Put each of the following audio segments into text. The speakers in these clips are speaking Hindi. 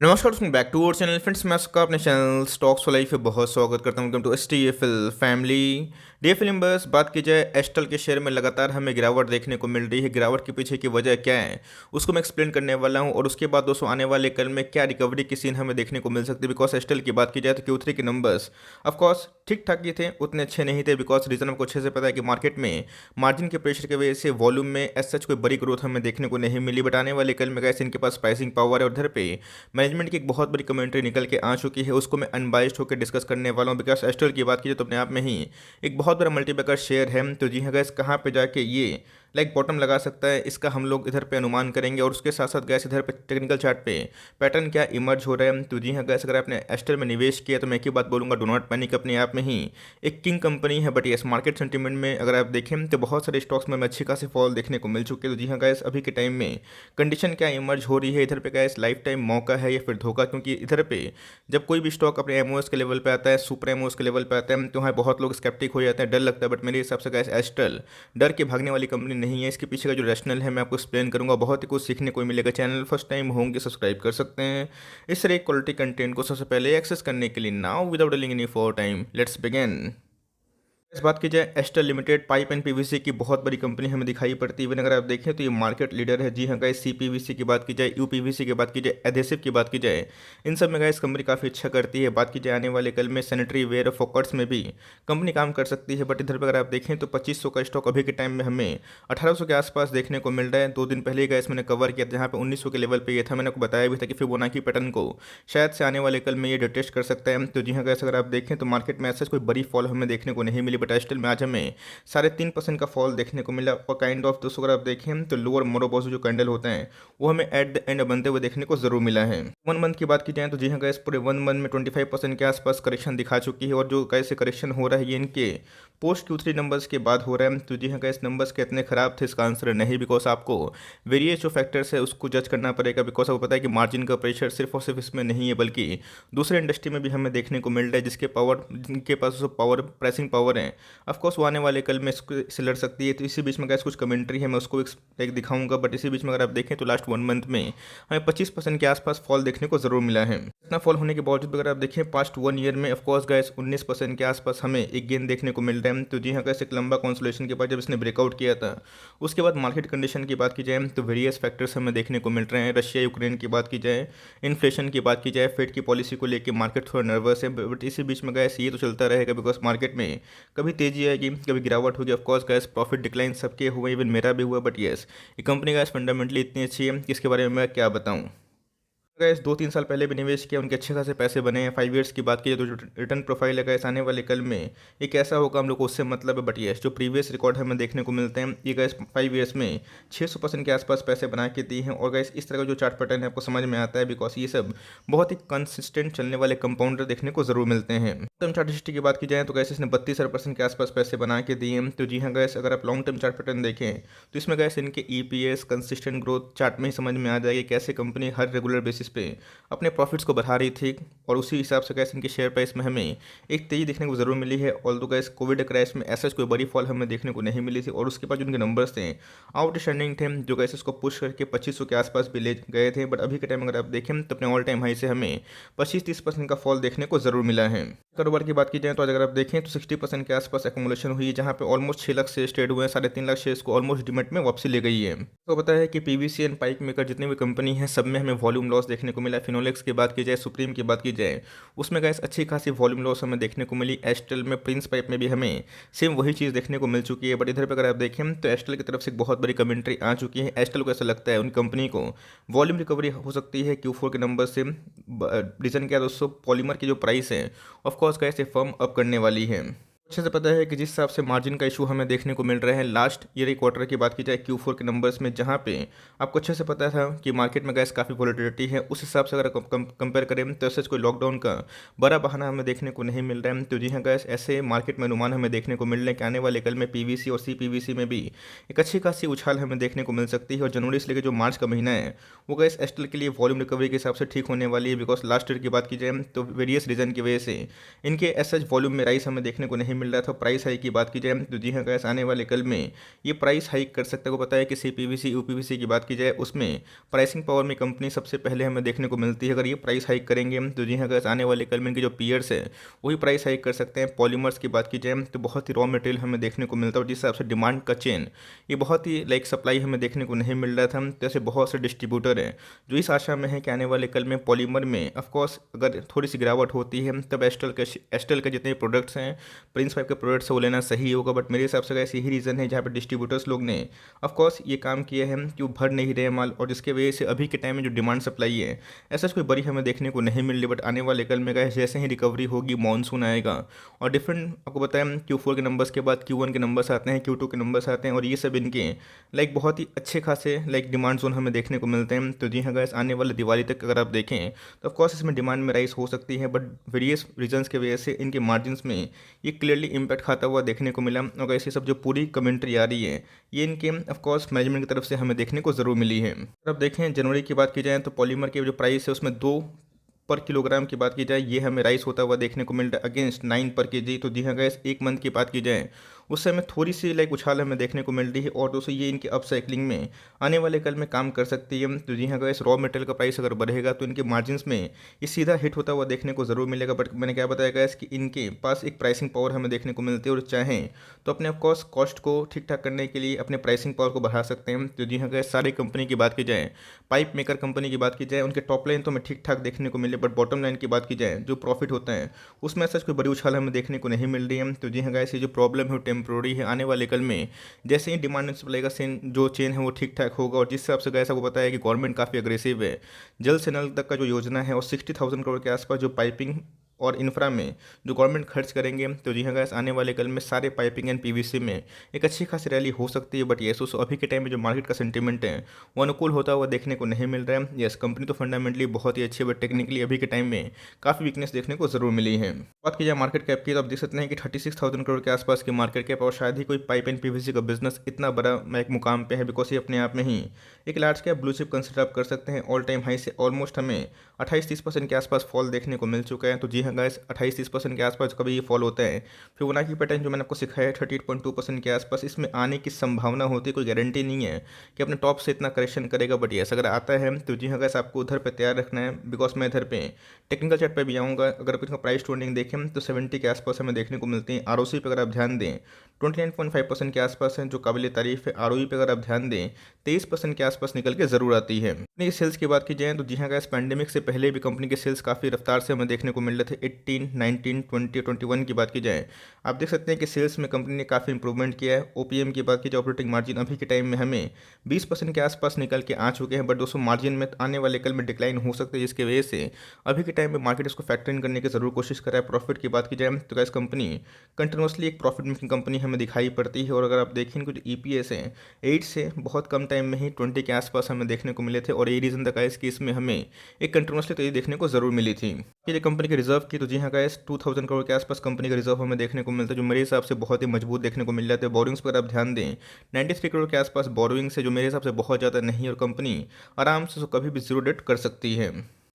नमस्कार दोस्तों, back to our channel friends. मैं आपका अपने चैनल स्टॉक्स फॉर लाइफ पे बहुत स्वागत करता हूं। Welcome to STFL family. DFL बस बात की जाए, एस्टल के शेयर में लगातार हमें गिरावट देखने को मिल रही है। गिरावट के पीछे की वजह क्या है उसको मैं एक्सप्लेन करने वाला हूं, और उसके बाद दोस्तों आने वाले कल में क्या रिकवरी की सीन हमें देखने को मिल सकती है। बिकॉज एस्टल की बात की जाए तो Q3 के नंबर्स ऑफकोर्स ठीक ठाक ही थे, उतने अच्छे नहीं थे। बिकॉज रीजन आपको अच्छे से पता है कि मार्केट में मार्जिन के प्रेशर की वजह से वॉल्यूम में एज सच कोई बड़ी ग्रोथ हमें देखने को नहीं मिली। बट आने वाले कल में गैस इनके पास प्राइसिंग पावर है, और उधर पे मैनेजमेंट की एक बहुत बड़ी कमेंट्री निकल के आ चुकी है। उसको मैं अनबाइस्ड होकर डिस्कस करने वाला हूँ। बिकॉज एस्ट्रल की बात कीजिए तो अपने आप में ही एक बहुत बड़ा मल्टीबैगर शेयर है। तो जी हाँ गैस, कहाँ पे जाके ये लाइक बॉटम लगा सकता है, इसका हम लोग इधर पे अनुमान करेंगे। और उसके साथ साथ गैस इधर पे टेक्निकल चार्ट पे पैटर्न क्या इमर्ज हो रहा है। तो जी हाँ गैस, अगर आपने एस्ट्रल में निवेश किया तो मैं एक ही बात बोलूँगा, डो नॉट पैनिक। अपने आप में ही एक किंग कंपनी है। बट यस, मार्केट सेंटीमेंट में अगर आप देखें तो बहुत सारे स्टॉक्स में अच्छी खासी फॉल देखने को मिल चुके हैं। तो जी हाँ गैस, अभी के टाइम में कंडीशन क्या इमर्ज हो रही है इधर पे गैस, लाइफ टाइम मौका है या फिर धोखा। क्योंकि इधर पे जब कोई भी स्टॉक अपने एमओएस के लेवल पे आता है, सुपर एमओएस के लेवल पे आता है, तो वहाँ बहुत लोग स्केप्टिक हो जाते हैं, डर लगता है। बट मेरे हिसाब से गैस एस्ट्रल डर के भागने वाली कंपनी नहीं है। इसके पीछे का जो रैशनल है मैं आपको एक्सप्लेन करूंगा, बहुत ही कुछ सीखने को मिलेगा। चैनल फर्स्ट टाइम होंगे सब्सक्राइब कर सकते हैं इस तरह क्वालिटी कंटेंट को सबसे पहले एक्सेस करने के लिए। Now without delaying any for time, let's begin. इस बात की जाए, Astral limited pipe and PVC की बहुत बड़ी कंपनी हमें दिखाई पड़ती है। अगर आप देखें तो ये मार्केट लीडर है। जी हाँ गाइस, सीपीवीसी की बात की जाए, यूपीवीसी की बात की जाए, एडहेसिव की बात की जाए, इन सब में गाइस कंपनी काफ़ी अच्छा करती है। बात की जाए आने वाले कल में सैनिटरी वेयर फोकट्स में भी कंपनी काम कर सकती है। बट इधर पर अगर आप देखें तो 2500 का स्टॉक अभी के टाइम में हमें 1800 के आसपास देखने को मिल रहा है। 2 दिन पहले गाइस मैंने कवर किया था, जहाँ पे 1900 के लेवल पे ये था। मैंने आपको बताया भी था कि फिबोनाची पैटर्न को शायद से आने वाले कल में ये डिटेस्ट कर सकता है। तो जी हाँ गाइस, अगर आप देखें तो मार्केट में ऐसा कोई बड़ी फॉल हमें देखने को नहीं मिली। बट स्टिल में आज हमें 3.5% का फॉल देखने को मिला। और काइंड ऑफ दोस्तों अगर आप देखें तो लोअर मोरोबोसो जो कैंडल होते हैं वो हमें एट द एंड बनते हुए देखने को जरूर मिला है। 1 मंथ की बात की जाए तो जी हाँ गैस, पूरे 1 मंथ में 25% के आसपास करेक्शन दिखा चुकी है। और जो कैसे करेक्शन हो रहा है ये इनके पोस्ट Q3 नंबर्स के बाद हो रहा है। तो जी हाँ गैस, नंबर्स कितने खराब थे इसका आंसर नहीं। बिकॉज आपको वेरियस जो फैक्टर्स है उसको जज करना पड़ेगा। बिकॉज आपको पता है कि मार्जिन का प्रेशर सिर्फ और सिर्फ इसमें नहीं है, बल्कि दूसरे इंडस्ट्री में भी हमें देखने को मिल रहा है, जिनके पास पावर प्राइसिंग पावर है। ऑफकोर्स वो आने वाले कल में इससे लड़ सकती है। तो इसी बीच में गैस कुछ कमेंट्री है, मैं उसको एक दिखाऊंगा। बट इसी बीच में अगर आप देखें तो लास्ट 1 मंथ में हमें 25% के आसपास फॉल देखने को जरूर मिला है। इतना फॉल होने के बावजूद अगर आप देखें पास्ट 1 ईयर में ऑफकोर्स गैस 19% के आसपास हमें एक गेन देखने को मिल रहा है। तो जी हाँ गैस, एक लंबा कॉन्सोलेशन के बाद जब इसने ब्रेकआउट किया था, उसके बाद मार्केट कंडीशन की बात की जाए तो वेरियस फैक्टर्स हमें देखने को मिल रहे हैं। रशिया यूक्रेन की बात की जाए, इन्फ्लेशन की बात की जाए, फेड की पॉलिसी को लेकर मार्केट थोड़ा नर्वस है। बट इसी बीच में गैस ये तो चलता रहेगा। बिकॉज मार्केट में कभी तेजी आएगी, कभी गिरावट होगी। ऑफकोर्स गैस प्रॉफिट डिक्लाइन सबके हुए, इवन मेरा भी हुआ। बट येस, ये कंपनी गैस फंडामेंटली इतनी अच्छी है कि इसके बारे में मैं क्या बताऊँ। गैस 2-3 साल पहले भी निवेश किया, उनके अच्छे खासे पैसे बने हैं। 5 ईयर्स की बात की तो जो रिटर्न प्रोफाइल है गैस आने वाले कल में एक ऐसा होगा, हम लोग को उससे मतलब है। बट येस, जो प्रीवियस रिकॉर्ड हमें देखने को मिलते हैं, ये गैस 5 ईयर्स में 600% के आसपास पैसे बना के दी हैं। और गैस इस तरह का जो चार्ट पैटर्न है आपको समझ में आता है। बिकॉज ये सब बहुत ही कंसिस्टेंट चलने वाले कंपाउंडर देखने को जरूर मिलते हैं। टर्म चार्ट हिस्ट्री की बात की जाए तो गैस इसने 32% के आसपास पैसे बना के दिए हैं। तो जी हाँ गैस, अगर आप लॉन्ग टर्म चार्ट पैटर्न देखें तो इसमें गैस इनके ईपीएस कंसिस्टेंट ग्रोथ चार्ट में ही समझ में आ जाएगी कैसे कंपनी हर रेगुलर बेसिस पे अपने प्रॉफिट्स को बढ़ा रही थी। और उसी हिसाब से गैस इनके शेयर प्राइस में हमें एक तेजी देखने को जरूर मिली है। ऑल दो गैस कोविड क्रैश में ऐसा कोई बड़ी फॉल हमें देखने को नहीं मिली थी। और उसके बाद जो उनके नंबर्स थे आउटस्टैंडिंग थे, जो गैस इसको पुश करके 2500 के आसपास भी ले गए थे। बट अभी के टाइम अगर आप देखें तो अपने ऑल टाइम हाई से हमें 25-30% का फॉल देखने को जरूर मिला है। कारोबार की बात की जाए तो आज अगर आप देखें तो 60% के आसपास एक्मुलेशन हुई है, जहां पे ऑलमोस्ट 6 लाख शेयर ट्रेड हुए हैं। 3.5 लाख शेयर्स को ऑलमोस्ट डिमेट में वापसी ले गई है। तो पता है कि पीवीसी एंड पाइप मेकर जितनी भी कंपनी है सब में हमें वॉल्यूम लॉस देखने को मिला। फिनोलेक्स की बात की जाए, सुप्रीम की बात की जाए, उसमें गैस अच्छी खासी वॉल्यूम लॉस हमें देखने को मिली। एस्टेल में, प्रिंस पाइप में भी हमें सेम वही चीज़ देखने को मिल चुकी है। बट इधर पर अगर आप देखें तो एस्टेल की तरफ से एक बहुत बड़ी कमेंट्री आ चुकी है। एस्टेल को ऐसा लगता है उन कंपनी को वॉल्यूम रिकवरी हो सकती है Q4 के नंबर से। रीज़न क्या है दोस्तों, पॉलीमर की जो प्राइस है ऑफकोर्स कैसे फर्म अप करने वाली है। अच्छे से पता है कि जिस हिसाब से मार्जिन का इशू हमें देखने को मिल रहा है लास्ट ईयर क्वार्टर की बात की जाए Q4 के नंबर्स में, जहां पे आपको अच्छे से पता था कि मार्केट में गैस काफ़ी वॉलेटिलिटी है, उस हिसाब से अगर कंपेयर करें तो ऐसा कोई लॉकडाउन का बड़ा बहाना हमें देखने को नहीं मिल रहा है। तो जी हाँ गैस, ऐसे मार्केट में अनुमान हमें देखने को मिल रहे हैं कि आने वाले कल में पीवीसी और सीपीवीसी में भी एक अच्छी खासी उछाल हमें देखने को मिल सकती है। और जनवरी से लेकर जो मार्च का महीना है वो गैस एस्टल के लिए वॉल्यूम रिकवरी के हिसाब से ठीक होने वाली है। बिकॉज लास्ट ईयर की बात की जाए तो वेरियस रीजन की वजह से इनके एस वॉल्यूम में राइस हमें देखने को नहीं मिल रहा था। प्राइस हाइक की बात की जाए तो जी हाँ गैस, आने वाले कल में ये प्राइस हाइक कर सकते हैं। को पता है कि CPVC UPVC की बात की जाए उसमें प्राइसिंग पावर में कंपनी सबसे पहले हमें देखने को मिलती है। अगर ये प्राइस हाइक करेंगे तो जी हाँ गैस, आने वाले कल में इनके जो पीयर्स है वही प्राइस हाइक कर सकते हैं। पॉलीमर्स की बात की जाए तो बहुत ही रॉ मटेरियल हमें देखने को मिलता है, और जिस हिसाब से डिमांड का चेन ये बहुत ही सप्लाई हमें देखने को नहीं मिल रहा था। तो ऐसे बहुत से डिस्ट्रीब्यूटर हैं जो इस आशा में है कि आने वाले कल में पॉलीमर में ऑफकोर्स अगर थोड़ी सी गिरावट होती है तब एस्टल के जितने प्रोडक्ट्स हैं, प्रिंस फाइव के प्रोडक्ट्स हैं, वो लेना सही होगा। बट मेरे हिसाब से ऐसे यही रीज़न है जहाँ पर डिस्ट्रीब्यूटर्स लोग ने ऑफकोर्स ये काम किया है कि वो भर नहीं रहे माल, और जिसके वजह से अभी के टाइम में जो डिमांड सप्लाई है ऐसा कोई बड़ी हमें देखने को नहीं मिल रही। बट आने वाले कल में गए जैसे ही रिकवरी होगी, मानसून आएगा और डिफरेंट आपको बताएं Q4 के नंबर्स के बाद Q1 के नंबर्स आते हैं, Q2 के नंबर्स आते हैं, और ये सब इनके बहुत ही अच्छे खासे डिमांड जोन हमें देखने को मिलते हैं। तो जी हाँ गैस, आने वाले दिवाली तक अगर आप देखें तो ऑफकोर्स इसमें डिमांड में राइस हो सकती है, बट वेरियस रीजंस की वजह से इनके मार्जिन्स में ये क्लियरली इम्पैक्ट खाता हुआ देखने को मिला। और ऐसी सब जो पूरी कमेंट्री आ रही है ये इनके ऑफकोर्स मैनेजमेंट की तरफ से हमें देखने को ज़रूर मिली है। अब देखें जनवरी की बात की जाए तो पॉलीमर की जो प्राइस है उसमें 2 पर किलोग्राम की बात की जाए ये हमें राइस होता हुआ देखने को मिल रहा है अगेंस्ट 9 पर केजी। तो जी हाँ गैस, एक मंथ की बात की जाए उस समय थोड़ी सी उछाल हमें देखने को मिल रही है, और दोस्तों ये इनकी अपसाइक्लिंग में आने वाले कल में काम कर सकती है। तो जी हाँ गैस, रॉ मटेरियल का प्राइस अगर बढ़ेगा तो इनके मार्जिन्स में ये सीधा हिट होता हुआ देखने को ज़रूर मिलेगा। बट मैंने क्या बताया गैस कि इनके पास एक प्राइसिंग पावर हमें देखने को मिलती है, और चाहें तो अपने ऑफकोर्स कॉस्ट को ठीक ठाक करने के लिए अपने प्राइसिंग पावर को बढ़ा सकते हैं। तो जी हाँ गैस, सारी कंपनी की बात की जाए, पाइप मेकर कंपनी की बात की जाए, उनके टॉप लाइन तो हमें ठीक ठाक देखने को मिले, बट बॉटम लाइन की बात की जाए जो प्रॉफिट होता है उसमें सच कोई बड़ी उछाल हमें देखने को नहीं मिल रही है। तो जी हाँ गैस, ये जो प्रॉब्लम है वो टेम्प्रोरी है। आने वाले कल में जैसे ही डिमांड एंड सप्लाई का जो चेन है वो ठीक ठाक होगा, और जिस हिसाब से गैस आपको पता है कि गवर्नमेंट काफ़ी अग्रेसिव है, जल से नल तक का जो योजना है और 60,000 करोड़ के आसपास जो पाइपिंग और इंफ्रा में जो गवर्नमेंट खर्च करेंगे, तो जी हाँ गैस, आने वाले कल में सारे पाइपिंग एंड PVC में एक अच्छी खासी रैली हो सकती है। बट ये सो अभी के टाइम में जो मार्केट का सेंटीमेंट है वो अनुकूल होता हुआ देखने को नहीं मिल रहा है। यस, कंपनी तो फंडामेंटली बहुत ही अच्छी है, बट टेक्निकली अभी के टाइम में काफ़ी वीकनेस देखने को जरूर मिली है। बात की जाए मार्केट कैप की तो आप देख सकते हैं कि 36,000 करोड़ के आसपास की मार्केट कैप, और शायद ही कोई पाइप एंड PVC का बिजनेस इतना बड़ा एक मुकाम पे है, बिकॉज ये अपने आप में ही एक large cap blue chip consider आप कर सकते हैं। ऑल टाइम हाई से ऑलमोस्ट हमें 28-30% के आसपास फॉल देखने को मिल चुका है। तो जी हाँ गाइस, 28-30% के आसपास कभी ये फॉल होता है, फिबोनाची पैटर्न जो मैंने आपको सिखाया है 38.2% के आसपास, इसमें आने की संभावना होती है। कोई गारंटी नहीं है कि अपने टॉप से इतना करेक्शन करेगा, बट यस अगर आता है तो जी हाँ गाइस, आपको उधर पे तैयार रखना है। बिकॉज मैं इधर पे टेक्निकल चार्ट पे भी आऊँगा। अगर आप इसका प्राइस ट्रेंडिंग देखें तो 70 के आसपास हमें देखने को मिलती है। ROC पे अगर आप ध्यान दें 29.5% के आसपास है, जो काबिल तारीफ है। ROE पे अगर आप ध्यान दें 23% के आसपास निकल के ज़रूर आती है। अपनी सेल्स की बात की जाए तो जी हाँ गाइस, पैंडेमिक से पहले भी कंपनी के सेल्स काफ़ी रफ्तार से हमें देखने को मिल रहे थे। 18, 19, 20, 21 की बात की जाए, आप देख सकते हैं कि सेल्स में कंपनी ने काफ़ी इंप्रूवमेंट किया है। OPM की बात की जाए, ऑपरेटिंग मार्जिन अभी के टाइम में हमें 20% के आसपास निकल के आ चुके हैं। बट दोस्तों मार्जिन में आने वाले कल में डिक्लाइन हो सकता है, जिसकी वजह से अभी के टाइम में मार्केट इसको फैक्टर इन करने की ज़रूर कोशिश कर रहा है। प्रॉफिट की बात की जाए तो गाइस, कंपनी कंटिन्यूसली एक प्रॉफिट मेकिंग कंपनी हमें दिखाई पड़ती है। और अगर आप देखें कि जो EPS है 8 से बहुत कम टाइम में ही 20 के आसपास हमें देखने को मिले थे, और ये रीज़न था गाइस कि इसमें हमें एक कंटिन्यूसली तो ये देखने को ज़रूर मिली थी। कि जो कंपनी के रिजर्व की तो जी हाँ गाइस, 2000 करोड़ के आसपास कंपनी का रिजर्व हमें देखने को मिलता है, जो मेरे हिसाब से बहुत ही मजबूत देखने को मिल जाते हैं। बोरिंग्स पर आप ध्यान दें 93 करोड़ के आसपास बोरोइंग्स है, जो मेरे हिसाब से बहुत ज़्यादा नहीं है, और कंपनी आराम से कभी भी जीरो डेट कर सकती है।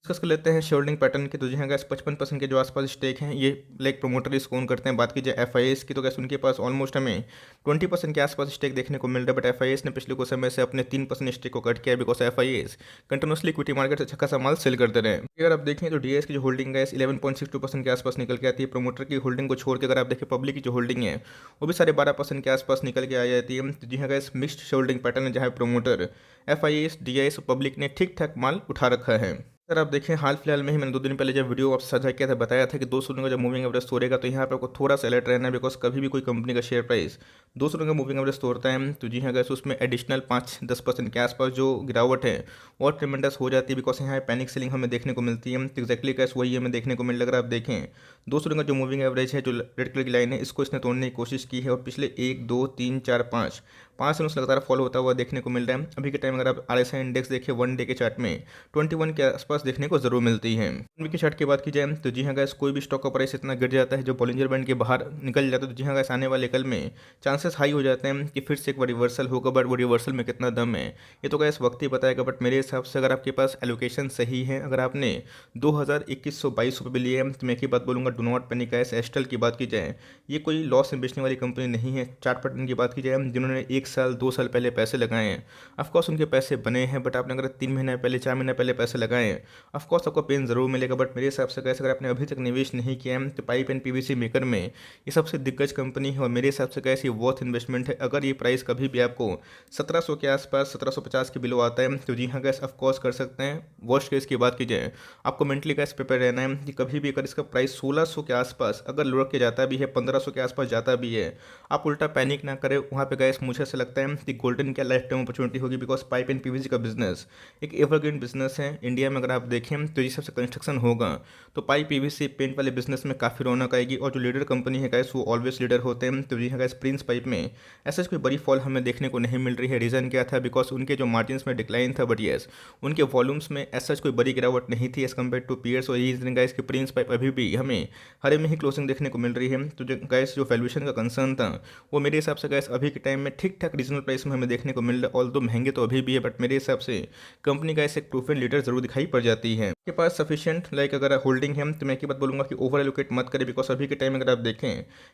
डिस्कस कर लेते हैं शेयरहोल्डिंग पैटर्न की। तो जी हाँ गैस, 55% के जो आसपास स्टेक हैं ये प्रमोटर इसको ओन करते हैं। बात की जाए FIS की तो गैस, उनके पास ऑलमोस्ट हमें 20% के आसपास स्टेक देखने को मिल रहा है। बट FIS ने पिछले कुछ समय से अपने 3% स्टेक को कट किया है, because FIS continuously equity market से अच्छा खासा माल सेल करते रहे। अगर आप देखें तो DS की जो होल्डिंग है 11.62% के आसपास निकल के आती है। प्रमोटर की होल्डिंग को छोड़ के अगर आप देखें पब्लिक की जो होल्डिंग है वो भी 12.5% के आसपास निकल के आ जाती है। तो जी हाँ गैस, मिक्स्ड होल्डिंग पैटर्न है, जहाँ प्रमोटर FIS DIS पब्लिक ने ठीक ठाक माल उठा रखा है। सर आप देखें हाल फिलहाल में ही मैंने 2 दिन पहले जब वीडियो आपसे साझा किया था, बताया था कि 200 दिन का जब मूविंग एवरेज तोड़ेगा तो यहाँ पे आपको थोड़ा सा अलर्ट रहना है, बिकॉज कभी भी कोई कंपनी का शेयर प्राइस 200 दिन का मूविंग एवरेज तोड़ता है तो जी हाँ गैस, उसमें एडिशनल 5-10% के आसपास जो गिरावट है और ट्रिमेंडस हो जाती है, बिकॉज यहाँ पैनिक सेलिंग हमें देखने को मिलती है। तो एक्जैक्टली कैस वही हमें देखने को मिल रहा है। अगर आप देखें 200 दिन का जो मूविंग एवरेज है, जो रेड कलर की लाइन है, इसको इसने तोड़ने की कोशिश की है, और पिछले 1, 2, 3, 4, 5 5 दिनों से लगातार फॉलो होता हुआ देखने को मिल रहा है। अभी के टाइम अगर आप RSI इंडेक्स देखिए 1 डे के चार्ट में 21 के आसपास देखने को जरूर मिलती है। वीक के चार्ट की बात की जाए तो जी हाँ गैस, कोई भी स्टॉक का प्राइस इतना गिर जाता है जो बॉलिंजर बैंड के बाहर निकल जाता है तो जी हाँ गैस, आने वाले कल में चांसेस हाई हो जाते हैं कि फिर से एक बार रिवर्सल होगा। बट वो रिवर्सल में कितना दम है ये तो गैस वक्त ही बताएगा। बट मेरे हिसाब से अगर आपके पास एलोकेशन सही है, अगर आपने 2122 रुपये भी लिए हैं तो मैं एक ही बात बोलूँगा, do not panic. Gas astral की बात की जाए, ये कोई लॉस में बेचने वाली कंपनी नहीं है। चार्ट पैटर्न की बात की जाए, जिन्होंने 1 साल 2 साल पहले पैसे लगाए हैं, ऑफकोर्स उनके पैसे बने हैं। बट आपने अगर 3 महीने पहले 4 महीने पहले पैसे लगाए हैं, ऑफकोर्स आपको पेन जरूर मिलेगा। बट मेरे हिसाब से कैसे, अगर आपने अभी तक निवेश नहीं किया है तो पाइप एंड PVC मेकर में ये सबसे दिग्गज कंपनी है और मेरे हिसाब से कैसे वर्थ इन्वेस्टमेंट है। अगर ये प्राइस कभी भी आपको 1700 के आसपास 1750 के बिलो आता है तो जी हाँ गैस ऑफकोर्स कर सकते हैं। वर्स्ट केस की बात की जाए, आपको मेंटली कैसे प्रिपेयर रहना है कि कभी भी अगर इसका प्राइस 1600 के आसपास अगर लुढ़क के जाता भी है, 1500 के आसपास जाता भी है, आप उल्टा पैनिक ना करें। वहाँ पे गैस मुझे ऐसा लगता है कि गोल्डन क्या लाइफ टाइम अपॉर्चुनिटी होगी। बिकॉज पाइप एंड PVC का बिजनेस एक एवरग्रीन बिजनेस है इंडिया में। अगर आप देखें तो जिस सबसे कंस्ट्रक्शन होगा तो पाइप PVC पेंट वाले बिजनेस में काफ़ी रौनक आएगी। और जो लीडर कंपनी है गैस वो ऑलवेज लीडर होते हैं। तो जी हाँ गैस, प्रिंस पाइप में ऐसा कोई बड़ी फॉल हमें देखने को नहीं मिल रही है। रीज़न क्या था? बिकॉज उनके जो मार्जिन्स में डिक्लाइन था, बट येस उनके वॉल्यूम्स में ऐसा कोई बड़ी गिरावट नहीं थी एज कम्पेयर टू पीयर्स। और यही रीजन गैस कि प्रिंस पाइप अभी भी हमें हरे में ही क्लोजिंग देखने को मिल रही है। तो जो गैस जो वैल्यूएशन का कंसर्न था वो मेरे हिसाब से गैस अभी के टाइम में ठीक ठाक रीजनल प्राइस में हमें देखने को मिल रहा है। ऑल दो महंगे तो अभी भी है, बट मेरे हिसाब से कंपनी का ऐसे प्रूफ एंड लीडर जरूर दिखाई पड़ जाती है। आपके पास सफिशिएंट अगर होल्डिंग है तो मैं एक ही बात बोलूंगा कि ओवर एलोकेट मत करें। बिकॉज अभी के टाइम अगर आप देखें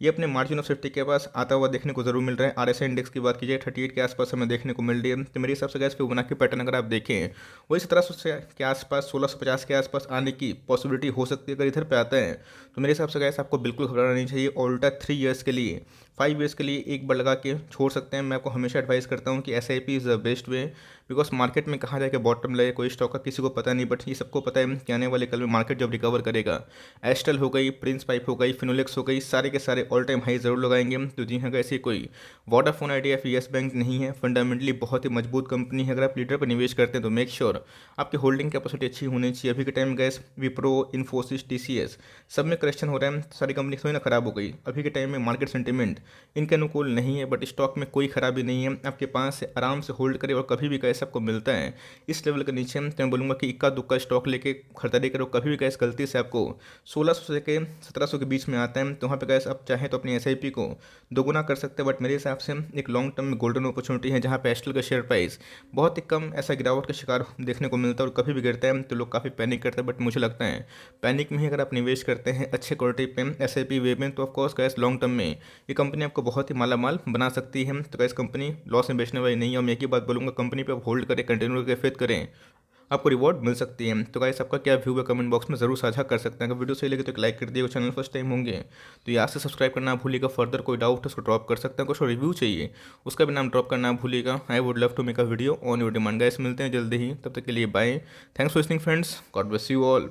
ये अपने मार्जिन ऑफ सेफ्टी के पास आता हुआ देखने को जरूर मिल रहा है। RSI इंडेक्स की बात कीजिए 38 के आसपास हमें देखने को मिल रही है। तो मेरे हिसाब से गैस फिबोनाची पैटर्न अगर आप देखें वही 1700 के आसपास 1650 के आसपास आने की पॉसिबिलिटी हो सकती है। अगर इधर पे आता है तो मेरे हिसाब से गैस आपको बिल्कुल घबराना नहीं चाहिए। उल्टा 3 ईयर्स के लिए 5 ईयर्स के लिए एक बार लगा के छोड़ सकते हैं। मैं आपको हमेशा एडवाइस करता हूँ कि SIP is the best way. Because market में कहाँ जाके बॉटम लगे कोई स्टॉक का किसी को पता नहीं। बट ये सबको पता है कि आने वाले कल में मार्केट जब रिकवर करेगा, एस्ट्रल हो गई, प्रिंस पाइप हो गई, फिनोलेक्स हो गई, सारे के सारे ऑल टाइम हाई जरूर लगाएंगे। तो जी हाँ, ऐसी कोई वोडाफोन आइडिया या येस बैंक नहीं है। फंडामेंटली बहुत ही मजबूत कंपनी है। अगर आप लीडर पर निवेश करते हैं तो मेक श्योर आपकी होल्डिंग कैपेसिटी अच्छी होनी चाहिए। अभी के time gas Wipro, Infosys, TCS सब में करेक्शन हो रहा है। सारी कंपनी थोड़ी ना खराब हो गई। अभी के टाइम में मार्केट सेंटिमेंट इनके अनुकूल नहीं है। बट स्टॉक में कोई खराबी नहीं है। आपके पास से आराम से होल्ड करे और कभी भी कैसे आपको मिलता है इस लेवल के नीचे तो मैं बोलूँगा कि इक्का दुक्का स्टॉक लेके खरीदारी करो। कभी भी कैसे गलती से आपको 1600 से के 1700 के बीच में आता है तो वहाँ पे कैसे आप चाहें तो अपनी SIP को दोगुना कर सकते हैं। बट मेरे हिसाब से एक लॉन्ग टर्म में गोल्डन अपॉर्चुनिटी है जहाँ पे एस्ट्रल का शेयर प्राइस बहुत ही कम ऐसा गिरावट का शिकार देखने को मिलता है। और कभी भी गिरता है तो लोग काफ़ी पैनिक करते हैं। बट मुझे लगता है पैनिक में ही अगर आप निवेश करते हैं अच्छे क्वालिटी पे SIP वे में तो ऑफकोर्स गैस लॉन्ग टर्म में ये कंपनी आपको बहुत ही मालामाल बना सकती है। तो गैस कंपनी लॉस में बेचने वाली नहीं है। और मैं एक ही बात बोलूँगा, कंपनी पे आप होल्ड करें, कंटिन्यू करके फेथ करें, आपको रिवॉर्ड मिल सकती है। तो गाइस आपका क्या व्यू है कमेंट बॉक्स में जरूर साझा कर सकते हैं। अगर वीडियो सही लगे तो एक लाइक कर दिए। चैनल फर्स्ट टाइम होंगे तो यहाँ से सब्सक्राइब करना भूलिएगा। फर्दर कोई डाउट है उसको ड्रॉप कर सकते हैं। कुछ रिव्यू चाहिए उसका भी नाम ड्रॉप करना भूलिएगा। I would love to make a video on your demand. Guys मिलते हैं जल्दी ही, तब तक के लिए bye. Thanks for listening friends, God bless you all.